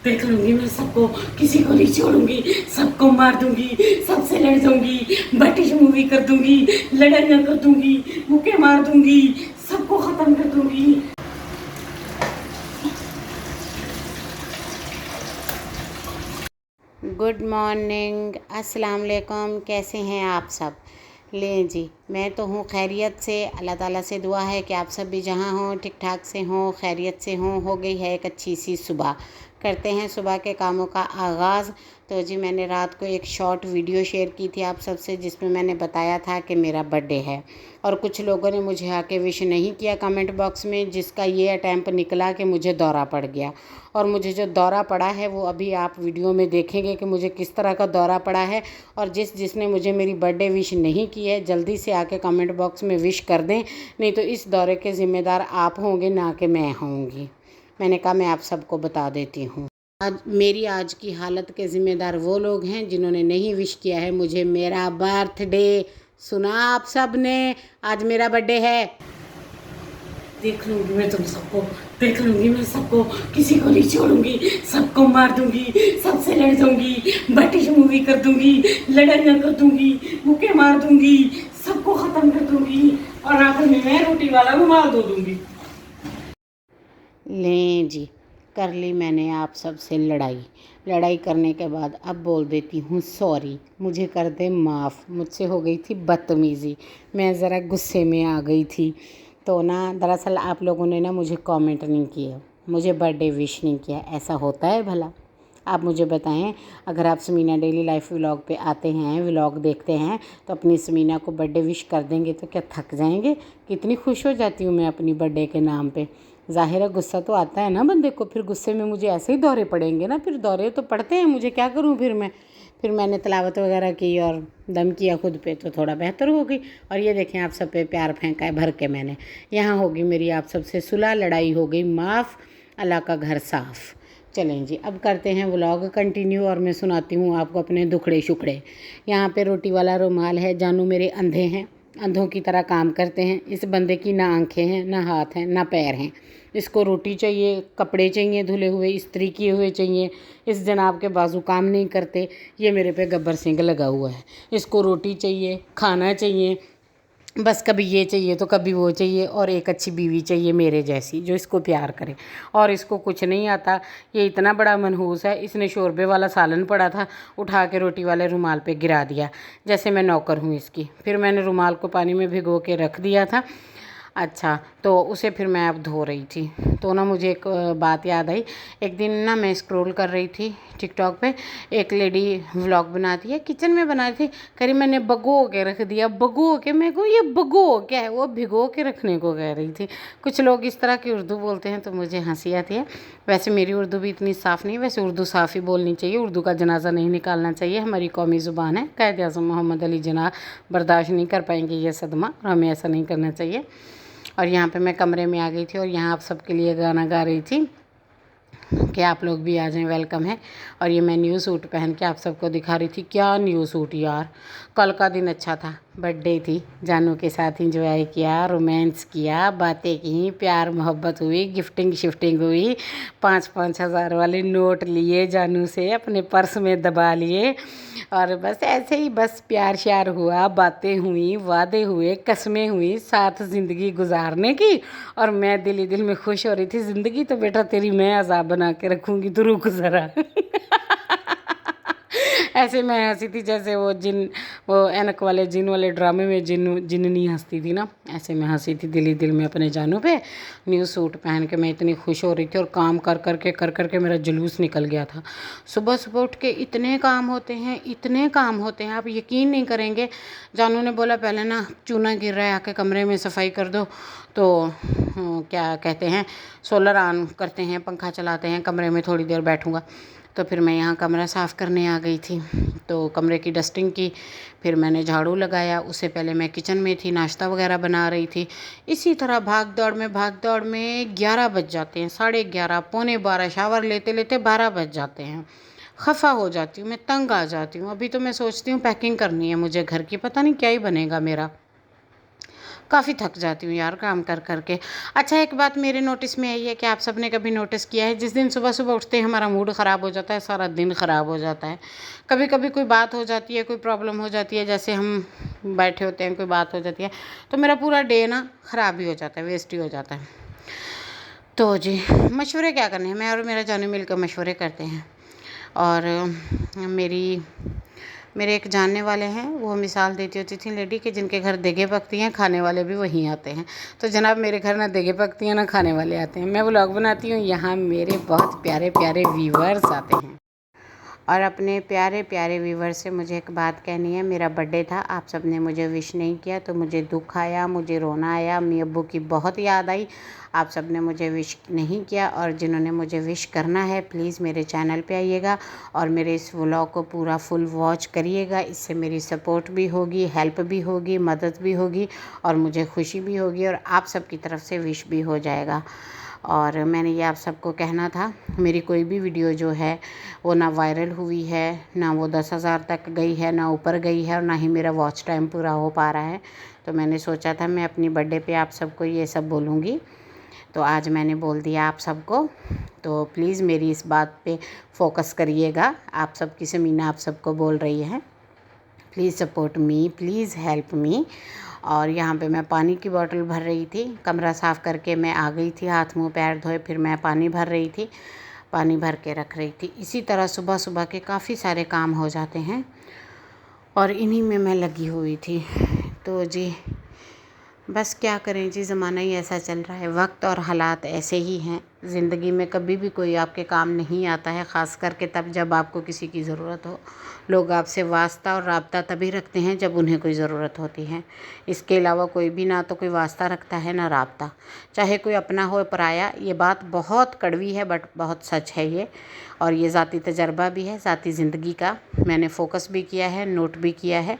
देख लूंगी मैं सबको, किसी को नहीं छोड़ूंगी, सबको मार दूंगी, सबसे लड़ जाऊंगी, ब्रिटिश मूवी कर दूंगी, लड़ाइयाँ कर दूंगी, मुक्के मार दूंगी, सबको खत्म कर दूंगी। गुड मॉर्निंग, अस्सलाम वालेकुम। कैसे हैं आप सब? लें जी, मैं तो हूँ खैरियत से। अल्लाह ताला से दुआ है कि आप सब भी जहाँ हों ठीक ठाक से हों, खैरियत से हों। हो गई है एक अच्छी सी सुबह, करते हैं सुबह के कामों का आगाज़। तो जी मैंने रात को एक शॉर्ट वीडियो शेयर की थी आप सबसे, जिसमें मैंने बताया था कि मेरा बर्थडे है, और कुछ लोगों ने मुझे आके विश नहीं किया कमेंट बॉक्स में, जिसका ये अटैम्प्ट निकला कि मुझे दौरा पड़ गया। और मुझे जो दौरा पड़ा है वो अभी आप वीडियो में देखेंगे कि मुझे किस तरह का दौरा पड़ा है। और जिसने मुझे मेरी बर्थडे विश नहीं की है, जल्दी से आके कमेंट बॉक्स में विश कर दें, नहीं तो इस दौरे के ज़िम्मेदार आप होंगे, ना कि मैं होंगी। मैंने कहा मैं आप सबको बता देती हूँ। आज की हालत के ज़िम्मेदार वो लोग हैं जिन्होंने नहीं विश किया है मुझे मेरा बर्थडे। सुना आप सब ने, आज मेरा बर्थडे है। देख लूंगी मैं तुम सबको, देख लूंगी मैं सबको, किसी को नहीं छोड़ूंगी, सबको मार दूंगी, सबसे लड़ जाऊंगी, ब्रिटिश मूवी कर दूंगी, लड़ाइयाँ कर दूंगी, मुक्के मार दूंगी, सबको खत्म कर दूंगी, और आखिर में मैं रोटी वाला को मार दूंगी। लें जी, कर ली मैंने आप सबसे लड़ाई करने के बाद अब बोल देती हूँ सॉरी, मुझे कर दे माफ़। मुझसे हो गई थी बदतमीज़ी, मैं ज़रा गुस्से में आ गई थी। तो ना दरअसल आप लोगों ने ना मुझे कमेंट नहीं किया, मुझे बर्थडे विश नहीं किया। ऐसा होता है भला? आप मुझे बताएं। अगर आप समीना डेली लाइफ व्लॉग पे आते हैं, व्लॉग देखते हैं, तो अपनी समीना को बर्थडे विश कर देंगे तो क्या थक जाएंगे? कितनी खुश हो जाती हूँ मैं अपनी बर्थडे के नाम पे। ज़ाहिर है गुस्सा तो आता है ना बंदे को, फिर गुस्से में मुझे ऐसे ही दौरे पड़ेंगे ना, फिर दौरे तो पड़ते हैं, मुझे क्या करूँ फिर मैंने तिलावत वगैरह की और दम किया खुद पे, तो थोड़ा बेहतर हो गई। और ये देखें आप सब पे प्यार फेंका है भर के मैंने। यहाँ होगी मेरी आप सबसे सुलह, लड़ाई हो गई माफ़, अल्लाह का घर साफ़। चलें जी, अब करते हैं व्लॉग कंटिन्यू, और मैं सुनाती हूँ आपको अपने दुखड़े शुखड़े। यहाँ पे रोटी वाला रुमाल है, जानू मेरे अंधे हैं, अंधों की तरह काम करते हैं। इस बंदे की ना आंखें हैं, ना हाथ हैं, ना पैर हैं। इसको रोटी चाहिए, कपड़े चाहिए धुले हुए, इस्त्री किए हुए चाहिए। इस जनाब के बाजू काम नहीं करते, ये मेरे पे गब्बर सिंह लगा हुआ है। इसको रोटी चाहिए, खाना चाहिए, बस कभी ये चाहिए तो कभी वो चाहिए, और एक अच्छी बीवी चाहिए मेरे जैसी जो इसको प्यार करे। और इसको कुछ नहीं आता, ये इतना बड़ा मनहूस है, इसने शोरबे वाला सालन पड़ा था, उठा के रोटी वाले रुमाल पे गिरा दिया, जैसे मैं नौकर हूँ इसकी। फिर मैंने रुमाल को पानी में भिगो के रख दिया था। अच्छा, तो उसे फिर मैं अब धो रही थी, तो ना मुझे एक बात याद आई। एक दिन ना मैं स्क्रॉल कर रही थी टिकटॉक पे, एक लेडी व्लॉग बनाती है, किचन में बना रही थी, करी मैंने भगो के रख दिया। भगो के, मेरे को ये भगो क्या है, वो भिगो के रखने को कह रही थी। कुछ लोग इस तरह की उर्दू बोलते हैं तो मुझे हंसी आती है। वैसे मेरी उर्दू भी इतनी साफ़ नहीं, वैसे उर्दू साफ़ ही बोलनी चाहिए, उर्दू का जनाजा नहीं निकालना चाहिए, हमारी कौमी ज़ुबान है। कायद आज़म मोहम्मद अली जना बर्दाश्त नहीं कर पाएंगे ये सदमा, और हमें ऐसा नहीं करना चाहिए। और यहाँ पे मैं कमरे में आ गई थी, और यहाँ आप सबके लिए गाना गा रही थी कि आप लोग भी आ जाएं, वेलकम है। और ये मैं न्यू सूट पहन के आप सबको दिखा रही थी। क्या न्यू सूट यार, कल का दिन अच्छा था, बर्थडे थी, जानू के साथ इंजॉय किया, रोमांस किया, बातें की, प्यार मोहब्बत हुई, गिफ्टिंग शिफ्टिंग हुई, 5-5 हज़ार वाले नोट लिए जानू से, अपने पर्स में दबा लिए, और बस ऐसे ही बस प्यार श्यार हुआ, बातें हुई, वादे हुए, कस्में हुई, साथ ज़िंदगी गुजारने की। और मैं दिल ही दिल में खुश हो रही थी, ज़िंदगी तो बेटा तेरी मैं अज़ाब बना के रखूँगी, तू रुक ज़रा। ऐसे मैं हंसी थी जैसे वो ऐनक वाले जिन वाले ड्रामे में जिननी हंसती थी ना, ऐसे मैं हंसी थी दिल ही दिल में अपने जानू पे। न्यू सूट पहन के मैं इतनी खुश हो रही थी, और काम कर कर के मेरा जुलूस निकल गया था। सुबह सुबह उठ के इतने काम होते हैं, इतने काम होते हैं, आप यकीन नहीं करेंगे। जानू ने बोला पहले ना चूना गिर रहा है, आके कमरे में सफाई कर दो। तो क्या कहते हैं, सोलर ऑन करते हैं, पंखा चलाते हैं, कमरे में थोड़ी देर बैठूँगा। तो फिर मैं यहाँ कमरा साफ़ करने आ गई थी, तो कमरे की डस्टिंग की, फिर मैंने झाड़ू लगाया। उससे पहले मैं किचन में थी, नाश्ता वगैरह बना रही थी। इसी तरह भाग दौड़ में 11 बज जाते हैं, 11:30, पौने 12, शावर लेते लेते 12 बज जाते हैं। खफ़ा हो जाती हूँ मैं, तंग आ जाती हूँ। अभी तो मैं सोचती हूँ पैकिंग करनी है मुझे घर की, पता नहीं क्या ही बनेगा मेरा। काफ़ी थक जाती हूँ यार काम कर कर के। अच्छा, एक बात मेरे नोटिस में आई है कि आप सब ने कभी नोटिस किया है, जिस दिन सुबह सुबह उठते ही हमारा मूड ख़राब हो जाता है, सारा दिन ख़राब हो जाता है। कभी कभी कोई बात हो जाती है, कोई प्रॉब्लम हो जाती है, जैसे हम बैठे होते हैं, कोई बात हो जाती है, तो मेरा पूरा डे ना ख़राब ही हो जाता है, वेस्ट ही हो जाता है। तो जी, मशवरे क्या करने हैं, मैं और मेरा जानू मिलकर मशवरे करते हैं। और मेरे एक जानने वाले हैं, वो मिसाल देती होती थी लेडी कि जिनके घर देगे पकती हैं, खाने वाले भी वहीं आते हैं। तो जनाब, मेरे घर ना देगे पकती हैं ना खाने वाले आते हैं। मैं व्लॉग बनाती हूँ, यहाँ मेरे बहुत प्यारे प्यारे व्यूअर्स आते हैं। और अपने प्यारे प्यारे व्यूवर से मुझे एक बात कहनी है। मेरा बर्थडे था, आप सब ने मुझे विश नहीं किया, तो मुझे दुख आया, मुझे रोना आया, अम्मी अब्बू की बहुत याद आई। आप सब ने मुझे विश नहीं किया, और जिन्होंने मुझे विश करना है प्लीज़ मेरे चैनल पे आइएगा और मेरे इस व्लॉग को पूरा फुल वॉच करिएगा। इससे मेरी सपोर्ट भी होगी, हेल्प भी होगी, मदद भी होगी, और मुझे खुशी भी होगी, और आप सब की तरफ से विश भी हो जाएगा। और मैंने ये आप सबको कहना था, मेरी कोई भी वीडियो जो है वो ना वायरल हुई है, ना वो 10,000 तक गई है, ना ऊपर गई है, और ना ही मेरा वॉच टाइम पूरा हो पा रहा है। तो मैंने सोचा था मैं अपनी बर्थडे पे आप सबको ये सब बोलूँगी, तो आज मैंने बोल दिया आप सबको। तो प्लीज़ मेरी इस बात पे फोकस करिएगा। आप सबकी से मीना आप सबको बोल रही है, please support me, please help me. और यहाँ पे मैं पानी की बोतल भर रही थी, कमरा साफ़ करके मैं आ गई थी, हाथ मुंह पैर धोए, फिर मैं पानी भर रही थी, पानी भर के रख रही थी। इसी तरह सुबह सुबह के काफ़ी सारे काम हो जाते हैं, और इन्हीं में मैं लगी हुई थी। तो जी बस क्या करें जी, ज़माना ही ऐसा चल रहा है, वक्त और हालात ऐसे ही हैं। ज़िंदगी में कभी भी कोई आपके काम नहीं आता है, ख़ास करके तब जब आपको किसी की ज़रूरत हो। लोग आपसे वास्ता और राब्ता तभी रखते हैं जब उन्हें कोई ज़रूरत होती है। इसके अलावा कोई भी ना तो कोई वास्ता रखता है ना राब्ता, चाहे कोई अपना हो पराया। ये बात बहुत कड़वी है बट बहुत सच है ये, और ये ज़ाती तजर्बा भी है, ज़ाती ज़िंदगी का। मैंने फ़ोकस भी किया है, नोट भी किया है,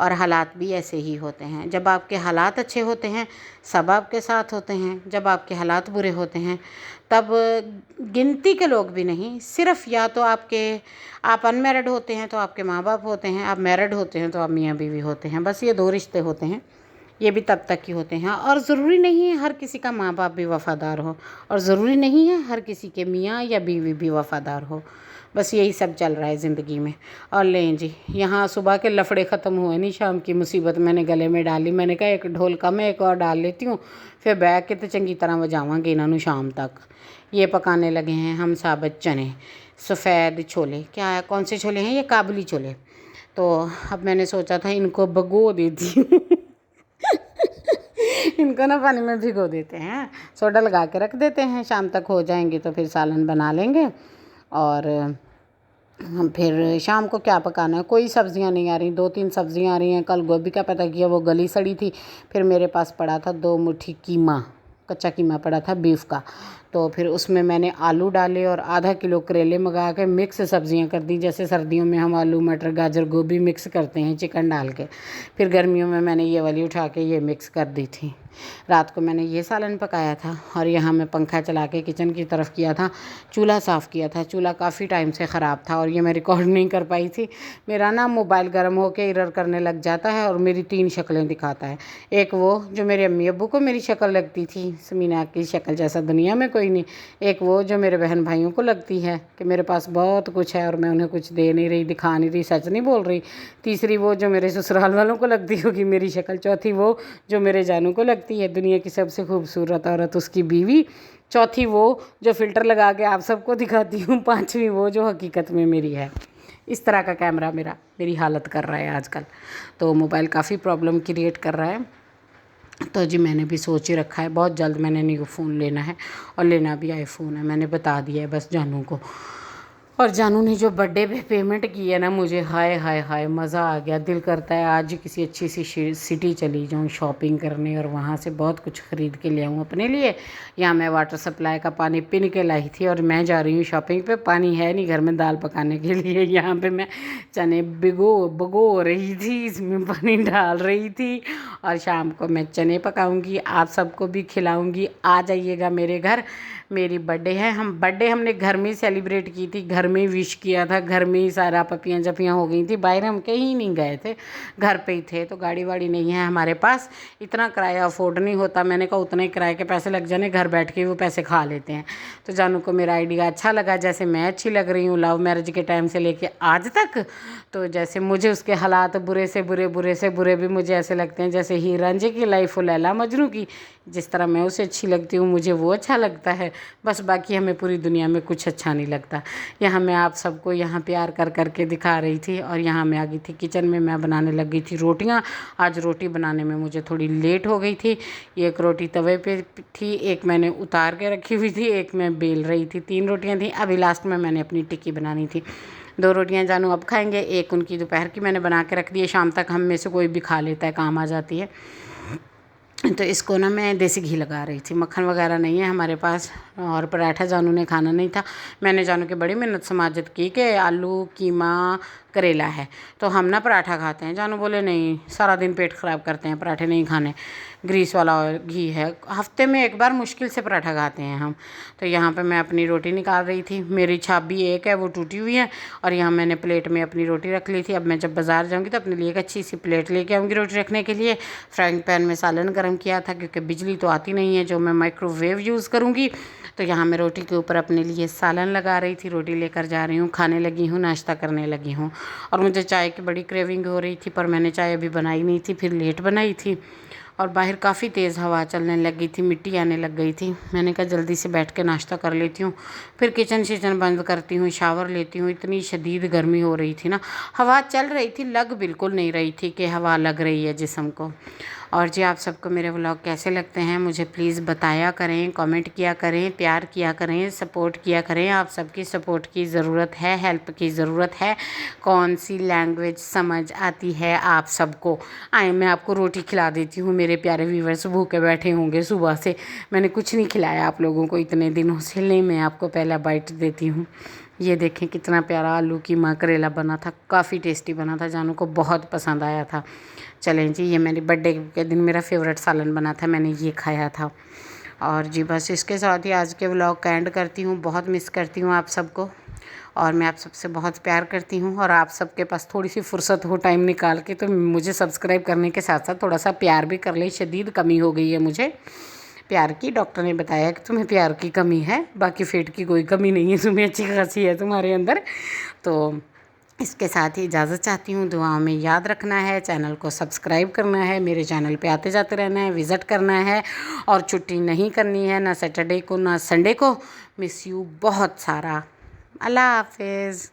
और हालात भी ऐसे ही होते हैं। जब आपके हालात अच्छे होते हैं सब आपके साथ होते हैं, जब आपके हालात बुरे होते हैं तब गिनती के लोग भी नहीं, सिर्फ या तो आप अनमैरिड होते हैं तो आपके माँ बाप होते हैं, आप मैरिड होते हैं तो आप मियाँ बीवी होते हैं, बस ये 2 रिश्ते होते हैं। ये भी तब तक ही होते हैं, और ज़रूरी नहीं है हर किसी का माँ बाप भी वफ़ादार हो, और ज़रूरी नहीं है हर किसी के मियाँ या बीवी भी वफ़ादार हो। बस यही सब चल रहा है ज़िंदगी में। और लें जी, यहाँ सुबह के लफड़े ख़त्म हुए नहीं, शाम की मुसीबत मैंने गले में डाली। मैंने कहा एक ढोल कम है, एक और डाल लेती हूँ, फिर बैठ के तो चंगी तरह बजावांगे इन्हों शाम तक। ये पकाने लगे हैं हम साबुत चने, सफ़ेद छोले, क्या है, कौन से छोले हैं ये, काबुली छोले। तो अब मैंने सोचा था इनको भगो देती हूँ इनको ना पानी में भिगो देते हैं, सोडा लगा के रख देते हैं, शाम तक हो जाएंगे तो फिर सालन बना लेंगे। और हम फिर शाम को क्या पकाना है, कोई सब्ज़ियां नहीं आ रही, 2-3 सब्ज़ियां आ रही हैं। कल गोभी का पता किया, वो गली सड़ी थी। फिर मेरे पास पड़ा था 2 मुट्ठी कीमा, कच्चा कीमा पड़ा था बीफ का, तो फिर उसमें मैंने आलू डाले और आधा किलो करेले मंगा के मिक्स सब्ज़ियां कर दी, जैसे सर्दियों में हम आलू मटर गाजर गोभी मिक्स करते हैं चिकन डाल के। फिर गर्मियों में मैंने ये वाली उठा के ये मिक्स कर दी थी। रात को मैंने ये सालन पकाया था, और यहाँ मैं पंखा चला के किचन की तरफ किया था, चूल्हा साफ़ किया था। चूल्हा काफ़ी टाइम से ख़राब था और ये मैं रिकॉर्ड नहीं कर पाई थी। मेरा ना मोबाइल गर्म होकर एरर करने लग जाता है और मेरी 3 शक्लें दिखाता है। एक वो जो मेरे अम्मी अब्बू को मेरी शक्ल लगती थी, समीना की शक्ल जैसा दुनिया में कोई नहीं। एक वो जो मेरे बहन भाइयों को लगती है कि मेरे पास बहुत कुछ है और मैं उन्हें कुछ दे नहीं रही, दिखा नहीं रही, सच नहीं बोल रही। तीसरी वो जो मेरे ससुराल वालों को लगती होगी मेरी शक्ल। चौथी वो जो मेरे जानू को लगती है दुनिया की सबसे खूबसूरत औरत, उसकी बीवी। चौथी वो जो फ़िल्टर लगा के आप सबको दिखाती हूँ। 5वीं वो जो हकीकत में मेरी है। इस तरह का कैमरा मेरी हालत कर रहा है आजकल। तो मोबाइल काफ़ी प्रॉब्लम क्रिएट कर रहा है। तो जी मैंने भी सोच ही रखा है, बहुत जल्द मैंने न्यू फ़ोन लेना है, और लेना भी आईफ़ोन है। मैंने बता दिया है बस जानू को। और जानू ने जो बर्थडे पे पेमेंट की है ना, मुझे हाय हाय हाय मज़ा आ गया। दिल करता है आज किसी अच्छी सी सिटी चली जाऊँ शॉपिंग करने, और वहाँ से बहुत कुछ ख़रीद के ले आऊँ अपने लिए। यहाँ मैं वाटर सप्लाई का पानी पिन के लाई थी और मैं जा रही हूँ शॉपिंग पे। पानी है नहीं घर में दाल पकाने के लिए। यहाँ पे मैं चने भिगो रही थी, इसमें पानी डाल रही थी, और शाम को मैं चने पकाऊँगी, आप सबको भी खिलाऊँगी। आ जाइएगा मेरे घर, मेरी बर्थडे है। हमने घर में सेलिब्रेट की थी, घर घर में ही विश किया था, घर में ही सारा पपियाँ जपियाँ हो गई थी, बाहर हम कहीं नहीं गए थे, घर पे ही थे। तो गाड़ी वाड़ी नहीं है हमारे पास, इतना किराया अफोर्ड नहीं होता। मैंने कहा उतने किराए के पैसे लग जाने, घर बैठ के वो पैसे खा लेते हैं। तो जानू को मेरा आइडिया अच्छा लगा, जैसे मैं अच्छी लग रही हूँ लव मैरिज के टाइम से लेके आज तक। तो जैसे मुझे उसके हालात बुरे से बुरे भी मुझे ऐसे लगते हैं जैसे ही रांझे की लाइफ हो लैला मजनू की, जिस तरह मैं उसे अच्छी लगती हूँ मुझे वो अच्छा लगता है। बस बाकी हमें पूरी दुनिया में कुछ अच्छा नहीं लगता। यहाँ मैं आप सबको यहाँ प्यार कर करके दिखा रही थी। और यहाँ मैं आ गई थी किचन में, मैं बनाने लग गई थी रोटियाँ। आज रोटी बनाने में मुझे थोड़ी लेट हो गई थी। एक रोटी तवे पे थी, एक मैंने उतार के रखी हुई थी, एक मैं बेल रही थी। 3 रोटियाँ थी। अभी लास्ट में मैंने अपनी टिक्की बनानी थी। 2 रोटियाँ जानू अब खाएंगे, एक उनकी दोपहर की मैंने बना के रख दी है, शाम तक हम में से कोई भी खा लेता है, काम आ जाती है। तो इसको ना मैं देसी घी लगा रही थी, मक्खन वगैरह नहीं है हमारे पास। और पराठा जानू ने खाना नहीं था। मैंने जानू की बड़ी मिन्नत समाजत की कि आलू कीमा करेला है तो हम ना पराठा खाते हैं। जानू बोले नहीं, सारा दिन पेट ख़राब करते हैं, पराठे नहीं खाने, ग्रीस वाला घी है। हफ्ते में एक बार मुश्किल से पराठा खाते हैं हम। तो यहाँ पे मैं अपनी रोटी निकाल रही थी। मेरी छाबी एक है वो टूटी हुई है, और यहाँ मैंने प्लेट में अपनी रोटी रख ली थी। अब मैं जब बाज़ार जाऊँगी तो अपने लिए एक अच्छी सी प्लेट लेके आऊँगी रोटी रखने के लिए। फ्राइंग पैन में सालन गर्म किया था क्योंकि बिजली तो आती नहीं है जो मैं माइक्रोवेव यूज़ करूँगी। तो यहाँ मैं रोटी के ऊपर अपने लिए सालन लगा रही थी, रोटी लेकर जा रही हूँ, खाने लगी हूँ, नाश्ता करने लगी हूँ। और मुझे चाय की बड़ी क्रेविंग हो रही थी, पर मैंने चाय अभी बनाई नहीं थी, फिर लेट बनाई थी। और बाहर काफ़ी तेज़ हवा चलने लग गई थी, मिट्टी आने लग गई थी। मैंने कहा जल्दी से बैठ के नाश्ता कर लेती हूँ, फिर किचन शिचन बंद करती हूँ, शावर लेती हूँ। इतनी शदीद गर्मी हो रही थी ना, हवा चल रही थी, लग बिल्कुल नहीं रही थी कि हवा लग रही है जिस्म को। और जी आप सबको मेरे व्लॉग कैसे लगते हैं मुझे प्लीज़ बताया करें, कमेंट किया करें, प्यार किया करें, सपोर्ट किया करें। आप सबकी सपोर्ट की ज़रूरत है, हेल्प की ज़रूरत है। कौन सी लैंग्वेज समझ आती है आप सबको? आए मैं आपको रोटी खिला देती हूँ। मेरे प्यारे व्यूवर्स भूखे बैठे होंगे सुबह से, मैंने कुछ नहीं खिलाया आप लोगों को इतने दिनों से। ले मैं आपको पहला बाइट देती हूँ। ये देखें कितना प्यारा आलू कीमा करेला बना था, काफ़ी टेस्टी बना था, जानू को बहुत पसंद आया था। चलें जी, ये मेरी बर्थडे के दिन मेरा फेवरेट सालन बना था, मैंने ये खाया था। और जी बस इसके साथ ही आज के व्लॉग का एंड करती हूँ। बहुत मिस करती हूँ आप सबको, और मैं आप सबसे बहुत प्यार करती हूँ। और आप सबके पास थोड़ी सी फुर्सत हो टाइम निकाल के तो मुझे सब्सक्राइब करने के साथ साथ थोड़ा सा प्यार भी कर ले। शदीद कमी हो गई है मुझे प्यार की। डॉक्टर ने बताया कि तुम्हें प्यार की कमी है, बाकी फेट की कोई कमी नहीं है, तुम्हें अच्छी खासी है तुम्हारे अंदर। तो इसके साथ ही इजाज़त चाहती हूँ। दुआओं में याद रखना है, चैनल को सब्सक्राइब करना है, मेरे चैनल पे आते जाते रहना है, विज़िट करना है, और छुट्टी नहीं करनी है ना सैटरडे को ना संडे को। मिस यू बहुत सारा। अल्लाह हाफिज़।